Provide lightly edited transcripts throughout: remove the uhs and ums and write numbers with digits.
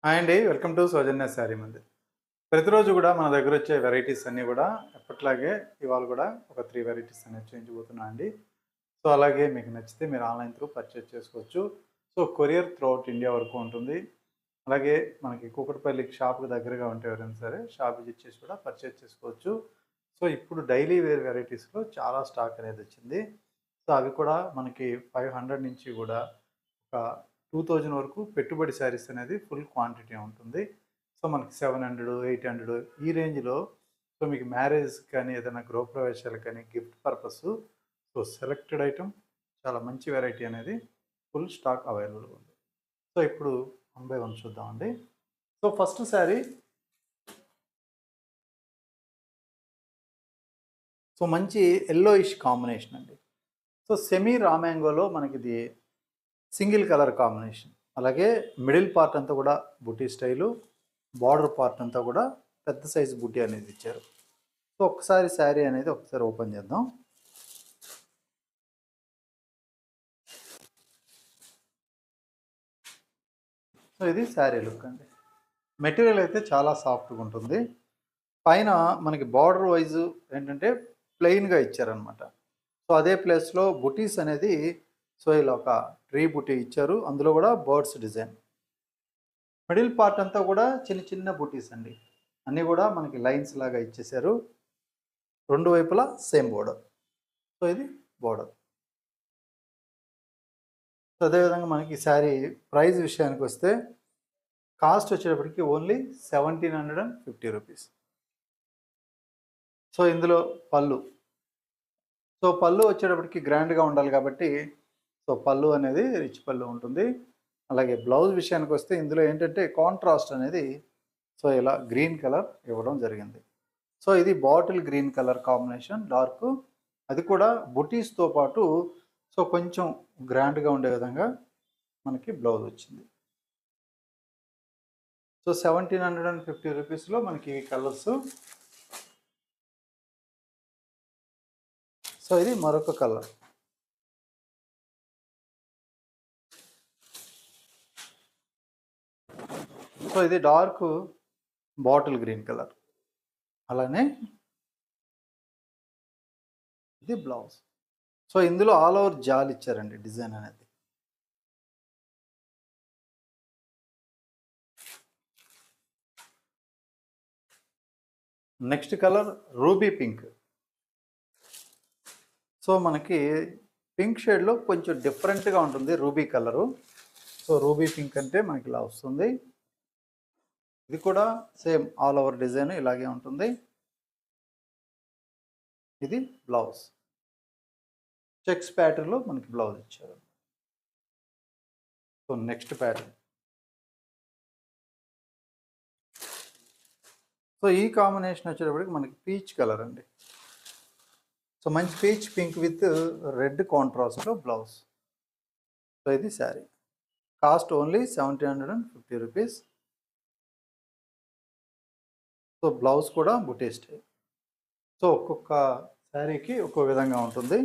Hi అండి. Welcome to సౌజన్య శారీ మందిర్. ప్రతిరోజు కూడా మన దగ్గర వచ్చే వెరైటీస్ అన్నీ కూడా ఎప్పట్లాగే ఇవాళ కూడా ఒక 3 వెరైటీస్ అనేవి చేయించబోతున్నా అండి. సో, అలాగే మీకు నచ్చితే మీరు ఆన్‌లైన్ త్రూ పర్చేజ్ చేసుకోవచ్చు. సో, కొరియర్ త్రూఅవుట్ ఇండియా వరకు ఉంటుంది. అలాగే మనకి కూకట్పల్లికి షాప్‌కి దగ్గరగా ఉంటే ఎవరైనా సరే షాప్ విజిట్ చేసి కూడా పర్చేజ్ చేసుకోవచ్చు. సో, ఇప్పుడు డైలీ వేర్ వెరైటీస్‌లో చాలా స్టాక్ అనేది వచ్చింది. సో, అవి కూడా మనకి 500 నుంచి కూడా ఒక 2000 వరకు పెట్టుబడి శారీస్ అనేది ఫుల్ క్వాంటిటీ ఉంటుంది. సో, మనకి 700, 800 ఈ రేంజ్‌లో సో, మీకు మ్యారేజ్ కానీ, ఏదైనా గృహప్రవేశాలకు కానీ, gift purpose so, selected item చాలా మంచి వెరైటీ అనేది ఫుల్ స్టాక్ అవైలబుల్‌గా ఉంది. సో, ఇప్పుడు వన్ బై వన్ చూద్దామండి. సో, ఫస్ట్ శారీ సో, మంచి యెల్లోయిష్ కాంబినేషన్ అండి. సో, సెమీ రా మ్యాంగోలో మనకిది సింగిల్ కలర్ కాంబినేషన్. అలాగే మిడిల్ పార్ట్ అంతా కూడా బుటీ స్టైలు, బార్డర్ పార్ట్ అంతా కూడా పెద్ద సైజు బుటీ అనేది ఇచ్చారు. సో, ఒక్కసారి శారీ అనేది ఒకసారి ఓపెన్ చేద్దాం. సో, ఇది శారీ లుక్ అండి. మెటీరియల్ అయితే చాలా సాఫ్ట్‌గా ఉంటుంది. పైన మనకి బార్డర్ వైజ్ ఏంటంటే ప్లెయిన్‌గా ఇచ్చారనమాట. సో, అదే ప్లేస్‌లో బుటీస్ అనేది సో, ఇలా ఒక ట్రీ బుటీ ఇచ్చారు. అందులో కూడా బర్డ్స్ డిజైన్. మిడిల్ పార్ట్ అంతా కూడా చిన్న చిన్న బుటీస్ అండి. అన్నీ కూడా మనకి లైన్స్ లాగా ఇచ్చేసారు. రెండు వైపులా సేమ్ బోర్డర్. సో, ఇది బోర్డర్. సో, అదేవిధంగా మనకి శారీ ప్రైస్ విషయానికి వస్తే కాస్ట్ వచ్చేటప్పటికి ఓన్లీ 1750 రూపీస్. సో, ఇందులో పళ్ళు. సో, పళ్ళు వచ్చేటప్పటికి గ్రాండ్‌గా ఉండాలి కాబట్టి సో, పళ్ళు అనేది రిచ్ పళ్ళు ఉంటుంది. అలాగే బ్లౌజ్ విషయానికి వస్తే ఇందులో ఏంటంటే కాంట్రాస్ట్ అనేది సో, ఇలా గ్రీన్ కలర్ ఇవ్వడం జరిగింది. సో, ఇది bottle green colour combination dark. అది కూడా బుటీస్‌తో పాటు సో, కొంచెం గ్రాండ్‌గా ఉండే విధంగా మనకి బ్లౌజ్ వచ్చింది. సో, 1750 రూపీస్‌లో మనకి ఈ కలర్సు. సో, ఇది మరొక కలర్. సో, ఇది డార్కు బాటిల్ గ్రీన్ కలర్. అలానే ఇది బ్లౌజ్. సో, ఇందులో ఆల్ ఓవర్ జాల్ ఇచ్చారండి డిజైన్ అనేది. Next colour ruby pink. So, మనకి పింక్ షేడ్‌లో కొంచెం డిఫరెంట్‌గా ఉంటుంది ruby colour. So, ruby pink అంటే మనకి ఇలా వస్తుంది. ఇది కూడా సేమ్ ఆల్ ఓవర్ డిజైన్ ఇలాగే ఉంటుంది. ఇది బ్లౌజ్. చెక్స్ ప్యాటర్న్‌లో మనకి బ్లౌజ్ ఇచ్చారు. So, next pattern. సో, ఈ కాంబినేషన్ వచ్చేటప్పటికి మనకి పీచ్ కలర్ అండి. సో, మంచి పీచ్ పింక్ విత్ రెడ్ కాంట్రాస్ట్‌లో బ్లౌజ్. సో, ఇది sari. Cost only 1750 rupees. So, blouse కూడా బుటీ స్టైల్. సో, ఒక్కొక్క శారీకి ఒక్కో విధంగా ఉంటుంది.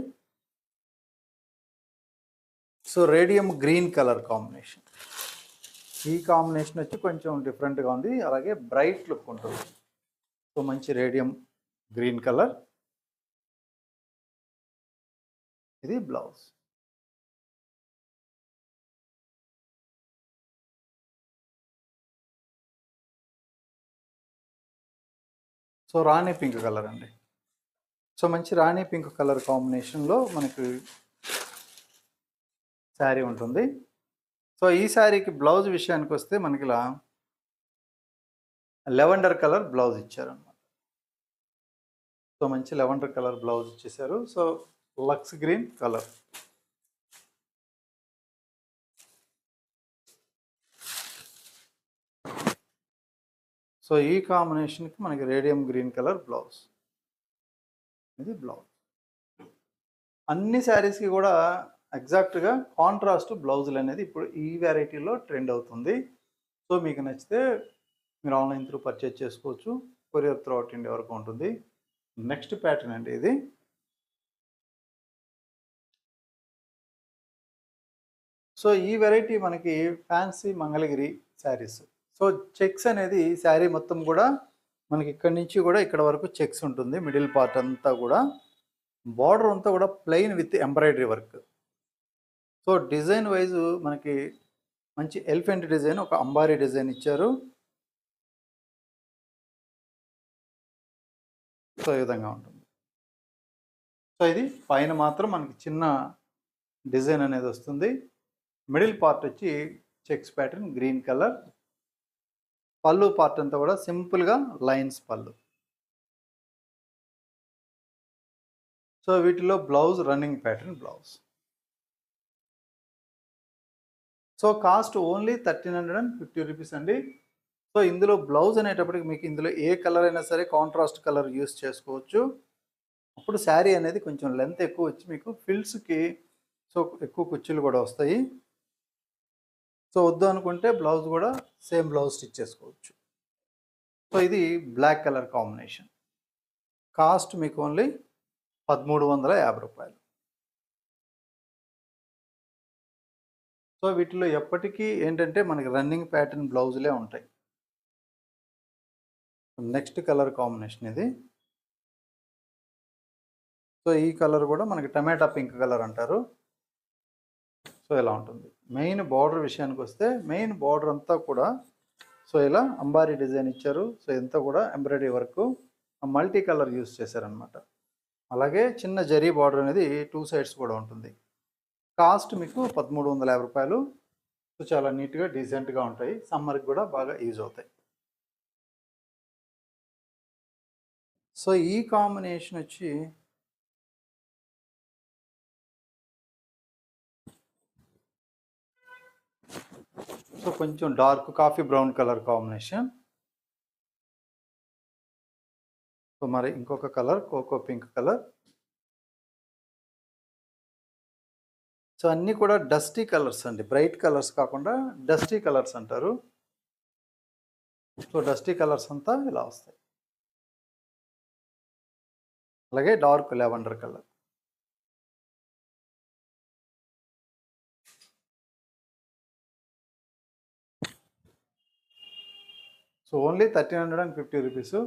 So, radium green colour combination. ఈ కాంబినేషన్ వచ్చి కొంచెం డిఫరెంట్‌గా ఉంది. అలాగే బ్రైట్ లుక్ ఉంటుంది. సో, మంచి రేడియం గ్రీన్ కలర్. ఇది బ్లౌజ్. సో, రాణి పింక్ కలర్ అండి. సో, మంచి రాణి పింక్ కలర్ కాంబినేషన్‌లో మనకి శారీ ఉంటుంది. సో, ఈ శారీకి బ్లౌజ్ విషయానికి వస్తే మనకి ఇలా లెవెండర్ కలర్ బ్లౌజ్ ఇచ్చారన్నమాట. సో, మంచి లెవెండర్ కలర్ బ్లౌజ్ ఇచ్చేసారు. So, lux green colour. So, ఈ కాంబినేషన్‌కి మనకి రేడియం గ్రీన్ కలర్ బ్లౌజ్. ఇది బ్లౌజ్. అన్ని శారీస్‌కి కూడా ఎగ్జాక్ట్‌గా కాంట్రాస్ట్ బ్లౌజులు అనేది ఇప్పుడు ఈ వెరైటీలో ట్రెండ్ అవుతుంది. సో, మీకు నచ్చితే మీరు ఆన్‌లైన్ త్రూ పర్చేజ్ చేసుకోవచ్చు. కొరియర్ త్రూఅవుట్ ఇండియా వరకు ఉంటుంది. నెక్స్ట్ ప్యాటర్న్ అండి ఇది. సో, ఈ వెరైటీ మనకి fancy Mangalagiri saris. So, so checks అనేది శారీ మొత్తం కూడా మనకి ఇక్కడి నుంచి కూడా ఇక్కడ వరకు చెక్స్ ఉంటుంది. మిడిల్ పార్ట్ అంతా కూడా బార్డర్ అంతా కూడా plain with embroidery work. So design wise మనకి మంచి ఎలిఫెంట్ డిజైన్, ఒక అంబారీ డిజైన్ ఇచ్చారు. సో ఈ విధంగా ఉంటుంది. సో ఇది పైన మాత్రం మనకి చిన్న డిజైన్ అనేది వస్తుంది. మిడిల్ పార్ట్ వచ్చి చెక్స్ ప్యాటర్న్ గ్రీన్ కలర్. పళ్ళు పార్ట్ అంతా కూడా సింపుల్గా లైన్స్ పళ్ళు. సో వీటిలో blouse running pattern blouse. So cost only 1350 rupees అండి. సో ఇందులో బ్లౌజ్ అనేటప్పటికి మీకు ఇందులో ఏ కలర్ అయినా సరే కాంట్రాస్ట్ కలర్ యూస్ చేసుకోవచ్చు. అప్పుడు శారీ అనేది కొంచెం లెంత్ ఎక్కువ వచ్చి మీకు ఫిల్స్కి సో ఎక్కువ కుర్చీలు కూడా వస్తాయి. సో వద్దు అనుకుంటే బ్లౌజ్ కూడా సేమ్ బ్లౌజ్ స్టిచ్ చేసుకోవచ్చు. సో ఇది బ్లాక్ కలర్ కాంబినేషన్. కాస్ట్ మీకు ఓన్లీ 1350 రూపాయలు. సో వీటిలో ఎప్పటికీ ఏంటంటే మనకి రన్నింగ్ ప్యాటర్న్ బ్లౌజులే ఉంటాయి. నెక్స్ట్ కలర్ కాంబినేషన్ ఇది. సో ఈ కలర్ కూడా మనకి టమాటా పింక్ కలర్ అంటారు. సో ఇలా ఉంటుంది. మెయిన్ బార్డర్ విషయానికి వస్తే మెయిన్ బార్డర్ అంతా కూడా సో ఇలా అంబారీ డిజైన్ ఇచ్చారు. సో ఇదంతా కూడా embroidery work, multi colour use చేశారనమాట. అలాగే చిన్న జరీ బార్డర్ అనేది 2 సైడ్స్ కూడా ఉంటుంది. కాస్ట్ మీకు 1350 రూపాయలు. సో చాలా నీట్గా డీసెంట్గా ఉంటాయి. సమ్మర్కి కూడా బాగా యూజ్ అవుతాయి. సో ఈ కాంబినేషన్ వచ్చి సో కొంచెం dark coffee brown colour combination. So మరి ఇంకొక colour coco pink colour. So అన్నీ కూడా డస్టీ కలర్స్ అండి, బ్రైట్ కలర్స్ కాకుండా డస్టీ కలర్స్ అంటారు. సో డస్టీ కలర్స్ అంతా ఇలా వస్తాయి. అలాగే dark lavender colour. So only 1350 rupees.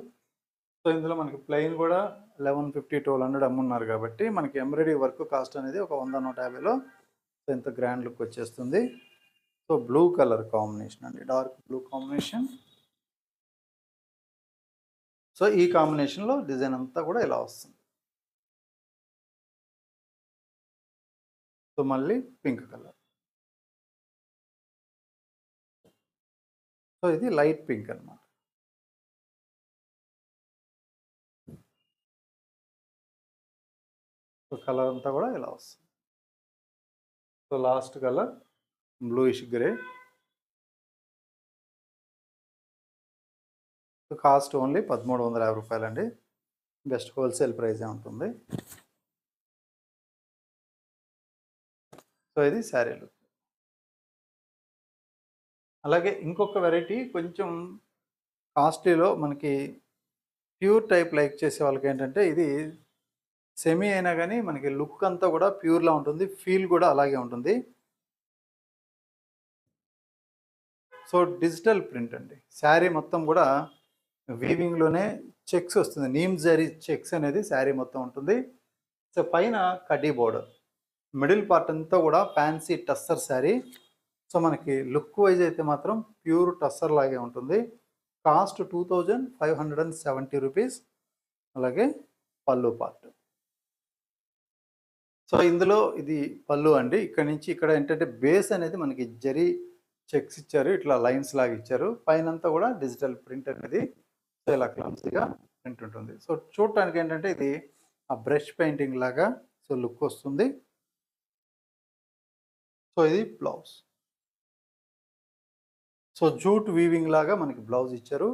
So ఇందులో మనకి ప్లెయిన్ కూడా 1150, 1200 అమ్మున్నారు కాబట్టి మనకి ఎంబ్రాయిడరీ వర్క్ కాస్ట్ అనేది ఒక 100-150లో సో ఇంత గ్రాండ్ లుక్ వచ్చేస్తుంది. సో బ్లూ కలర్ కాంబినేషన్ అండి, డార్క్ బ్లూ కాంబినేషన్. సో ఈ కాంబినేషన్లో డిజైన్ అంతా కూడా ఇలా వస్తుంది. సో మళ్ళీ పింక్ కలర్. సో ఇది లైట్ పింక్ అనమాట. సో కలర్ అంతా కూడా ఇలా వస్తుంది. So last colour bluish grey. So cost only 1350 రూపాయలండి. బెస్ట్ హోల్సేల్ ప్రైజే ఉంటుంది. సో ఇది శారీ లుక్. అలాగే ఇంకొక వెరైటీ కొంచెం కాస్ట్లీలో మనకి ప్యూర్ టైప్ లైక్ చేసే వాళ్ళకి ఏంటంటే ఇది సెమీ అయినా కానీ మనకి లుక్ అంతా కూడా ప్యూర్లా ఉంటుంది, ఫీల్ కూడా అలాగే ఉంటుంది. సో డిజిటల్ ప్రింట్ అండి. శారీ మొత్తం కూడా వీవింగ్లోనే చెక్స్ వస్తుంది. నీమ్ జరీ చెక్స్ అనేది శారీ మొత్తం ఉంటుంది. సో పైన కడ్డీ బోర్డర్, మిడిల్ పార్ట్ అంతా కూడా ఫ్యాన్సీ టస్సర్ శారీ. సో మనకి లుక్ వైజ్ అయితే మాత్రం ప్యూర్ టస్సర్ లాగే ఉంటుంది. Cost 2570 rupees. అలాగే పళ్ళు పార్ట్. సో ఇందులో ఇది పళ్ళు అండి. ఇక్కడ నుంచి ఇక్కడ ఏంటంటే బేస్ అనేది మనకి జరీ చెక్స్ ఇచ్చారు, ఇట్లా లైన్స్ లాగా ఇచ్చారు. పైనంతా కూడా డిజిటల్ ప్రింట్ అనేది సో ఇలా క్లాన్సీగా ప్రింట్ ఉంటుంది. సో చూడటానికి ఏంటంటే ఇది ఆ బ్రష్ పెయింటింగ్ లాగా సో లుక్ వస్తుంది. సో ఇది బ్లౌజ్. సో జూట్ వీవింగ్ లాగా మనకి బ్లౌజ్ ఇచ్చారు.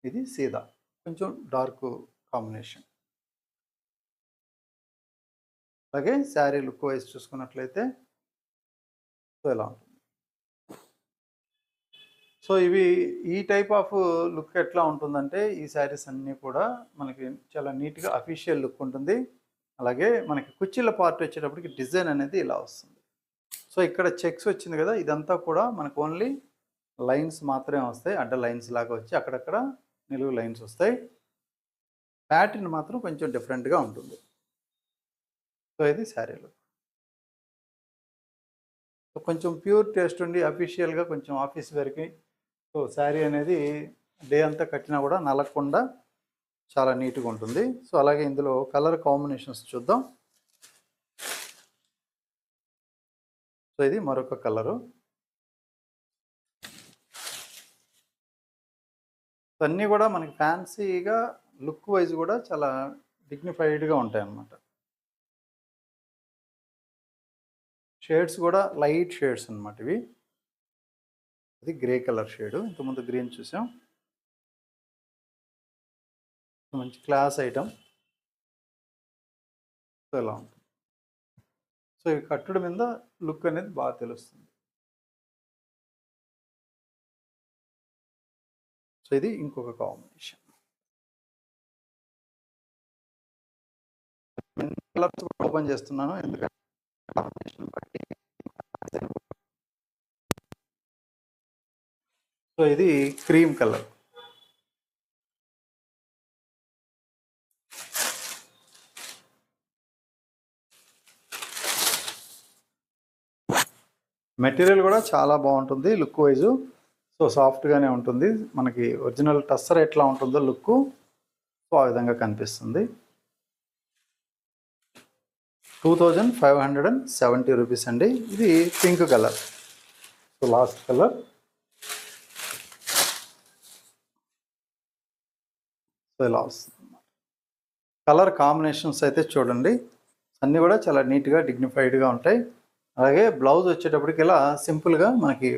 ఇది సీదా కొంచెం డార్క్ కాంబినేషన్. అలాగే శారీ లుక్ వైజ్ చూసుకున్నట్లయితే సో ఇలా ఉంటుంది. సో ఇవి ఈ టైప్ ఆఫ్ లుక్ ఎట్లా ఉంటుందంటే ఈ శారీస్ అన్నీ కూడా మనకి చాలా నీట్గా అఫీషియల్ లుక్ ఉంటుంది. అలాగే మనకి కుర్చీల పార్ట్ వచ్చేటప్పటికి డిజైన్ అనేది ఇలా వస్తుంది. సో ఇక్కడ చెక్స్ వచ్చింది కదా, ఇదంతా కూడా మనకు ఓన్లీ లైన్స్ మాత్రమే వస్తాయి, అడ్డ లైన్స్ లాగా వచ్చి అక్కడక్కడ నిలువు లైన్స్ వస్తాయి. ప్యాటర్న్ మాత్రం కొంచెం డిఫరెంట్గా ఉంటుంది. సో ఇది శారీలో కొంచెం ప్యూర్ టేస్ట్ ఉండి అఫీషియల్గా కొంచెం ఆఫీస్ వేర్కి. సో శారీ అనేది డే అంతా కట్టినా కూడా నలగకుండా చాలా నీట్గా ఉంటుంది. సో అలాగే ఇందులో కలర్ కాంబినేషన్స్ చూద్దాం. సో ఇది మరొక కలరు. అన్నీ కూడా మనకి ఫ్యాన్సీగా లుక్ వైజ్ కూడా చాలా డిగ్నిఫైడ్గా ఉంటాయి అన్నమాట. షేడ్స్ కూడా లైట్ షేడ్స్ అన్నమాట ఇవి. ఇది గ్రే కలర్ షేడు, ఇంతకుముందు గ్రీన్ చూసాం. మంచి క్లాస్ ఐటమ్. సో ఇలా ఉంటుంది. సో ఇవి కట్టుడు మీద లుక్ అనేది బాగా తెలుస్తుంది. సో ఇది ఇంకొక కాంబినేషన్. కలర్స్ కూడా ఓపెన్ చేస్తున్నాను ఎందుకంటే కాంబినేషన్ బట్టి. సో ఇది క్రీమ్ కలర్. మెటీరియల్ కూడా చాలా బాగుంటుంది లుక్ వైజు. సో సాఫ్ట్గానే ఉంటుంది. మనకి ఒరిజినల్ టస్సర్ ఎట్లా ఉంటుందో లుక్, సో ఆ విధంగా కనిపిస్తుంది. 2570 రూపీస్ అండి. ఇది pink colour. So last colour. So ఇలా వస్తుంది. కలర్ కాంబినేషన్స్ అయితే చూడండి, అన్నీ కూడా చాలా నీట్గా డిగ్నిఫైడ్గా ఉంటాయి. అలాగే బ్లౌజ్ వచ్చేటప్పటికి ఇలా సింపుల్గా మనకి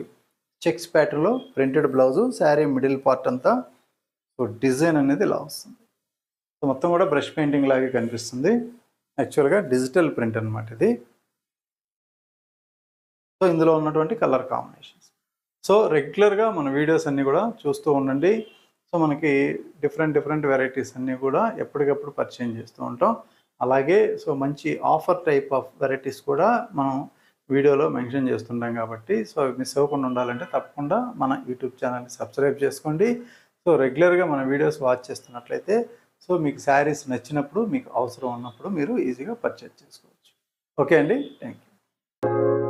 చెక్స్ ప్యాటర్న్లో printed blouse, sari middle part అంతా. సో డిజైన్ అనేది ఇలా వస్తుంది. సో మొత్తం కూడా బ్రష్ పెయింటింగ్ లాగే కనిపిస్తుంది. యాక్చువల్గా డిజిటల్ ప్రింట్ అనమాట ఇది. సో ఇందులో ఉన్నటువంటి కలర్ కాంబినేషన్స్. సో రెగ్యులర్గా మన వీడియోస్ అన్నీ కూడా చూస్తూ ఉండండి. సో మనకి డిఫరెంట్ వెరైటీస్ అన్నీ కూడా ఎప్పటికప్పుడు పరిచయం చేస్తూ ఉంటాం. అలాగే సో మంచి ఆఫర్ టైప్ ఆఫ్ వెరైటీస్ కూడా మనం వీడియోలో మెన్షన్ చేస్తుంటాం కాబట్టి, సో మిస్ అవ్వకుండా ఉండాలంటే తప్పకుండా మన యూట్యూబ్ ఛానల్ని సబ్స్క్రైబ్ చేసుకోండి. సో రెగ్యులర్గా మన వీడియోస్ వాచ్ చేస్తున్నట్లయితే సో మీకు శారీస్ నచ్చినప్పుడు, మీకు అవసరం ఉన్నప్పుడు మీరు ఈజీగా పర్చేజ్ చేసుకోవచ్చు. ఓకే అండి, థ్యాంక్ యూ.